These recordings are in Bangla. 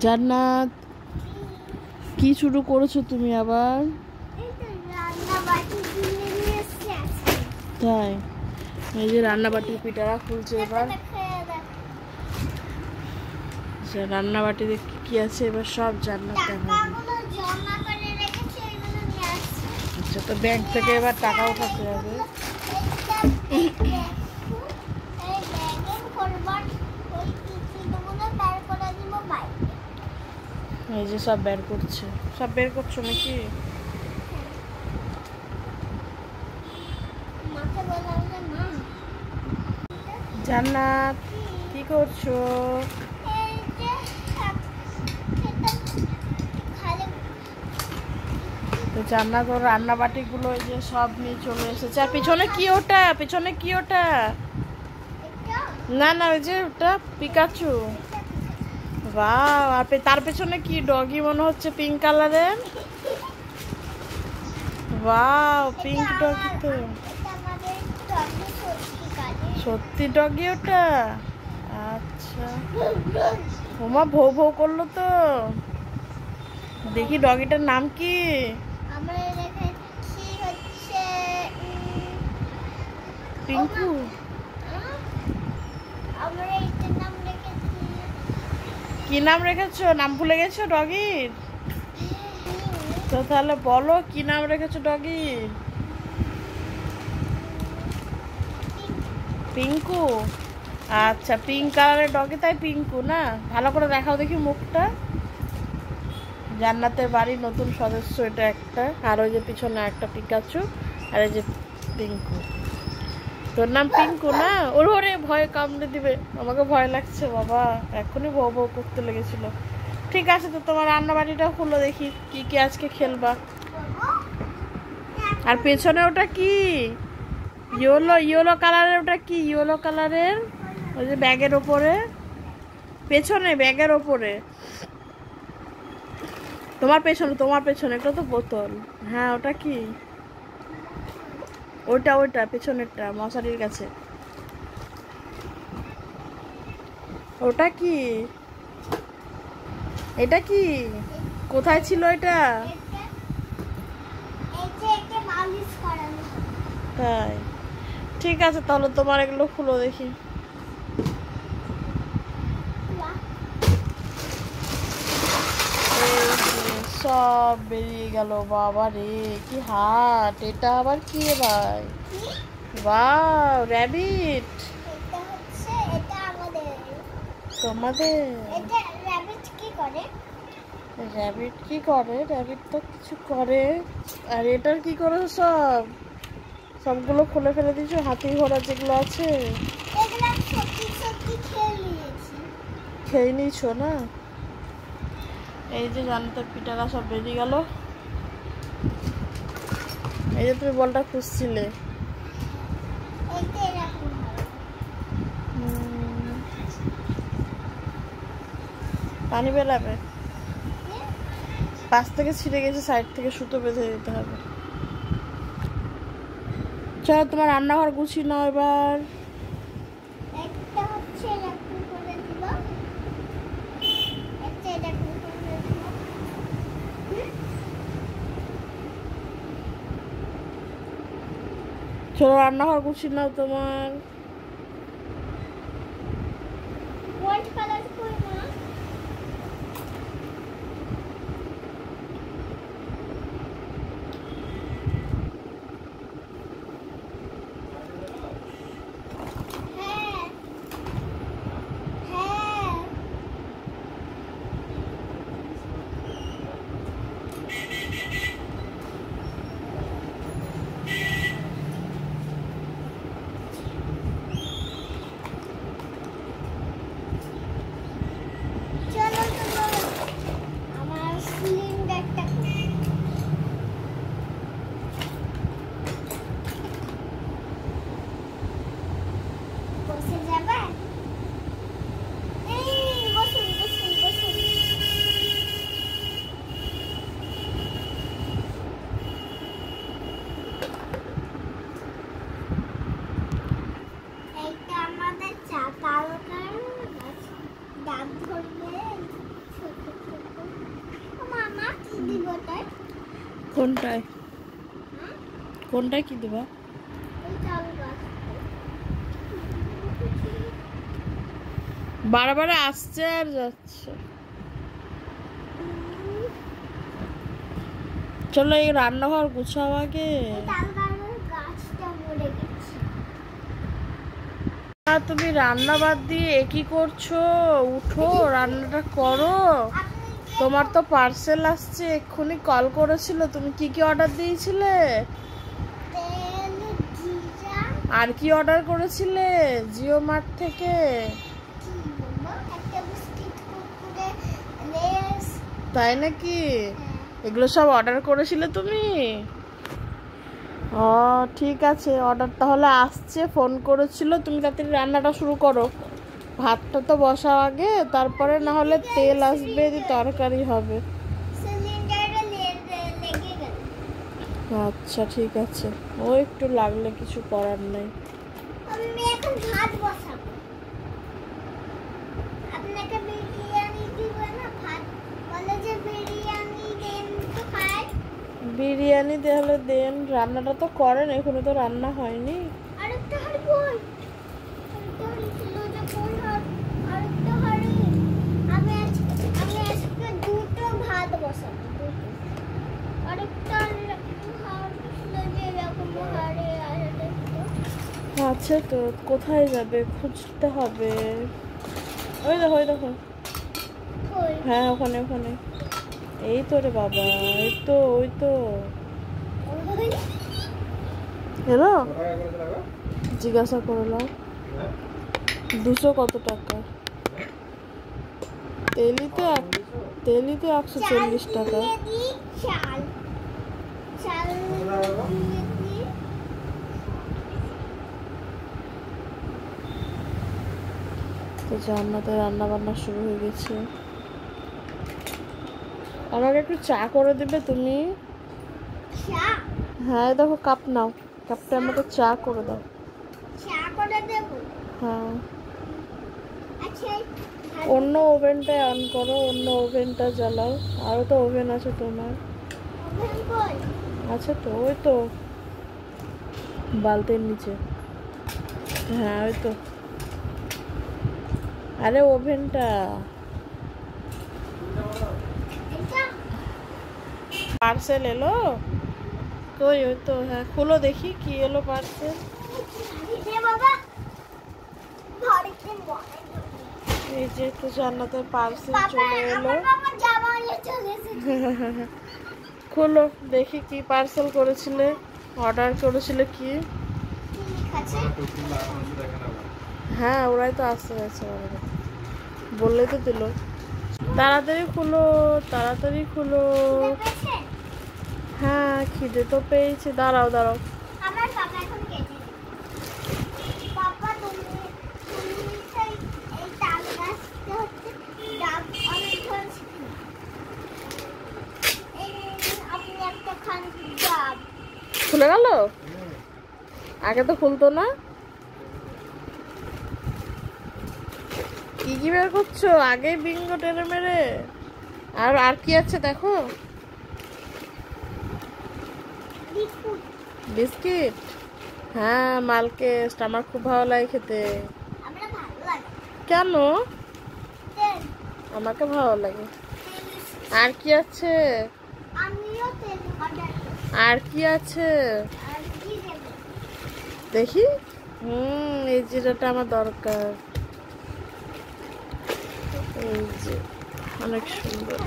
জান্নাত, কি শুরু করেছো তুমি আবার? তাই, এই যে রান্নাবাটির পিঠারা খুলছে এবার। রান্নাবাটিতে কি কি আছে এবার সব জান্নাত দেখাবে। আচ্ছা, তো ব্যাংক থেকে এবার টাকা উঠাতে হবে। এই যে সব বের করছে, সব বের করছো নাকি? জান্নাত, কি করছো? তো জান্নাত ওর রান্না বাটিগুলো এই যে সব নিয়ে চলে এসেছে। আর পিছনে কি ওটা? পিছনে কি ওটা? না না, ওই যে ওটা পিকাচু। বাহ! আর তার পেছনে কি ডগি মনে হচ্ছে পিঙ্ক কালারের। বাহ, পিঙ্ক ডগি তো। সত্যি ডগি ওটা? আচ্ছা, ওমা ভৌ ভৌ করলো তো। দেখি ডগিটার নাম কি? পিঙ্কু। কি নাম রেখেছো? নাম ভুলে গেছো ডগির? তো তাহলে বলো কি নাম রেখেছো ডগির? পিঙ্কু। আচ্ছা, পিঙ্ক কালারের ডগি, তাই পিঙ্কু না? ভালো করে দেখাও দেখি মুখটা। জান্নাতের বাড়ির নতুন সদস্য এটা একটা। আর ওই যে পিছনে একটা পিকাচু, আর এই যে পিঙ্কু। তোর নাম পিঙ্কু না? ওরে ভয় কামড়ে দিবে, আমাকে ভয় লাগছে বাবা, এখনই বউ বউ করতে লেগেছিল। ঠিক আছে, তো তোমার রান্না বাড়িটা খুলো দেখি কি কি আজকে খেলবা। আর পেছনে ওটা কি? ইয়েলো ইয়েলো কালারের, ওটা কি ইয়েলো কালারের? ওই যে ব্যাগের ওপরে, পেছনে ব্যাগের ওপরে, তোমার পেছনে একটা তো বোতল। হ্যাঁ, ওটা কি? ওইটা পেছনেরটা মশারির কাছে। ওটা কি? এটা কি? কোথায় ছিল এটা? তাই, ঠিক আছে, তাহলে তোমার এগুলো খুলো দেখি। সব বেরিয়ে গেল বাবা রে, কি হাট! এটা আবার কি ভাই? বাহ, র্যাবিট। তোমাদের র্যাবিট কি করে? র্যাবিট তো কিছু করে। আর এটার কি করে? সবগুলো খুলে ফেলে দিয়েছো, হাতি ঘোড়া যেগুলো আছে খেয়ে নিয়েছো না? এই যে জান্নাতের পিঠাটা সব বেরিয়ে গেল। এই যে তুমি বলটা খুঁজছিলে, পানি বেরাবে, পাশ থেকে ছিঁড়ে গেছে, সাইড থেকে সুতো বেঁধে দিতে হবে। চলো তোমার রান্নাঘর গুছিয়ে নাও এবার। চলো রান্নাঘর গুছিয়ে নাও তোমার। কোনটায় কোনটায় কি দেবা? বারবার আসছে আর যাচ্ছে। চলো এই রান্নাঘর গুছাও আগে। তুমি রান্না বাদ দিয়ে একই করছো, উঠো রান্নাটা করো। তোমার তো পার্সেল আসছে, এক্ষুনি কল করেছিল। তুমি কি কি অর্ডার দিয়েছিলে? আর কি অর্ডার করেছিলে জিও মার্ট থেকে? তাই নাকি? এগুলো সব অর্ডার করেছিলে তুমি? ও ঠিক আছে, অর্ডার তাহলে আসছে, ফোন করেছিল। তুমি তাড়াতাড়ি রান্নাটা শুরু করো। ভাতটা তো বসাও আগে, তারপরে না হলে তেল আসবে, তরকারি হবে। আচ্ছা ঠিক আছে, ও একটু লাগলে কিছু করার নেই। আমি এখন ভাত বসাবো। আপনাকে বিরিয়ানি দিব না? ভাত বলে যে বিরিয়ানি দেন তো খাই। বিরিয়ানি তাহলে দেন। রান্নাটা তো করেন, এখনো তো রান্না হয়নি। আরেকটা হাড়ি কই? আরেকটা হাড়ি ছিল যে কই? আরেকটা হাড়ি। আমি আজকে দুটো ভাত বসাবো। আরেকটা হাড়ি ছিল যে এরকম হাড়ি আছে। আচ্ছা তো কোথায় যাবে? খুঁজতে হবে। ওই দেখো ওই দেখো। হ্যাঁ ওখানে ওখানে। এই তো রে বাবা, এই তো ওই তো এলো। জিজ্ঞাসা করলাম 200 কত টাকা? তেলিতে 140 টাকা। তো জান্নাতে রান্না বান্না শুরু হয়ে গেছে। আমাকে একটু চা করে দেবে তুমি? হ্যাঁ দেখো কাপ নাও, কাপটা আমাকে চা করে দাও। হ্যাঁ অন্য ওভেনটা অন করো, অন্য ওভেনটা জ্বালাও। আরও তো ওভেন আছে তোমার। আচ্ছা তো ওই তো বালতির নিচে। হ্যাঁ ওই তো। আরে ওভেনটা। পার্সেল এলো কই? ওই তো, হ্যাঁ খুলো দেখি কি এলো পার্সেল। এই যে তো জান্নাতের পার্সেল চলে এলো। খুলো দেখি কি পার্সেল করেছিলে, অর্ডার করেছিলে কি? হ্যাঁ ওরাই তো আসতে গেছে, বললেই তো দিল। তাড়াতাড়ি খুলো, তাড়াতাড়ি খুলো। হ্যাঁ খিদে তো পেয়েছে। দাঁড়াও দাঁড়াও। খুলে গেল? আগে তো খুলতো না। কি কি বের করছো? আগে বিঙ্গো টেনে মেরে। আর কি আছে দেখো? বিস্কিট। হ্যাঁ মালকেস্ট আমার খুব ভালো লাগে খেতে। কেন? আমাকে ভালো লাগে। আর কি আছে? আর কি আছে দেখি। এই জিরাটা আমার দরকার। এই যে অনেক সুন্দর।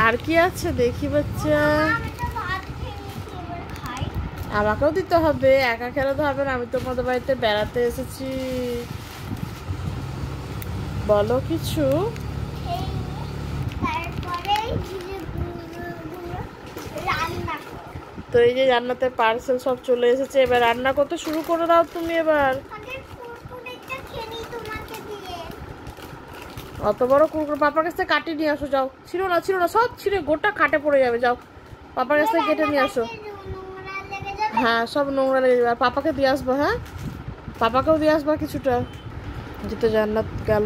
আর কি আছে দেখি বাচ্চা। আমাকেও দিতে হবে, একা খেলে তো হবে না। আমি তোমাদের বাড়িতে বেড়াতে এসেছি। বলো কিছু। তো এই যে জান্নাতের পার্সেল সব চলে এসেছে, এবার রান্না করতে শুরু করে দাও তুমি। এবার অত বড় কুকুর পাপার কাছ থেকে কাটিয়ে নিয়ে আসো। যাও, ছিল না সব ছিঁড়ে গোটা খাটে পড়ে যাবে। যাও পাপার কাছ থেকে কেটে নিয়ে আসো। হ্যাঁ সব নোংরা লেগে যাবে। আর পাপাকে দিয়ে আসবো। হ্যাঁ পাপাকেও দিয়ে আসবা কিছুটা। যেতে জান্নাত গেল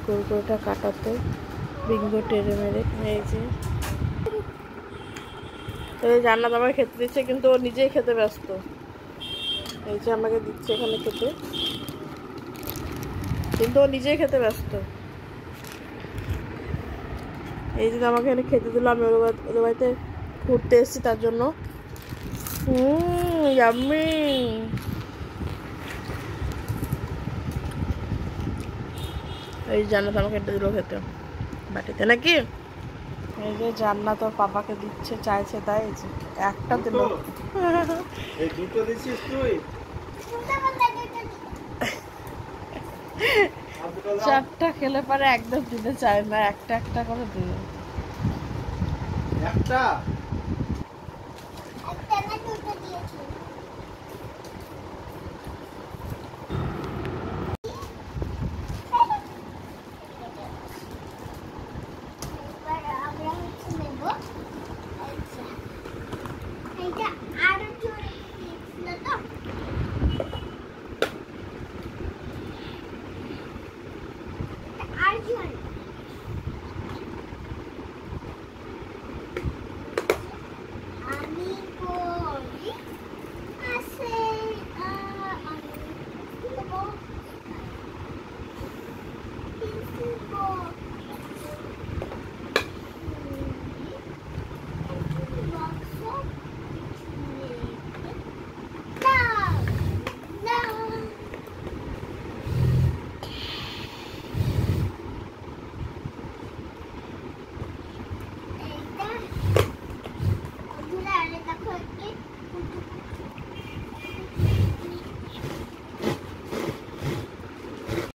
কুকুরটা কাটাতে। বিঙ্গো টেরে মেরে এই যে জান্নাত আমাকে খেতে দিচ্ছে, কিন্তু ও নিজেই খেতে ব্যস্ত। এই যে আমাকে দিচ্ছে এখানে খেতে, কিন্তু ও নিজেই খেতে ব্যস্ত। এই যে আমাকে এখানে খেতে দিল, আমি ওদের বাড়িতে ঘুরতে এসেছি তার জন্য। ইয়াম্মি। এই জান্নাত আমাকে এটা দিল খেতে বাটিতে নাকি। এই যে জান্নাত ওর পাপাকে দিচ্ছে, চাইছে তাই। এই যে একটা দিল। এই দুটো দিছিস তুই? চারটা খেলে পারে একদম দিতে চায় না, একটা একটা করে দিল। একটা একটা না দুটো দিয়েছি।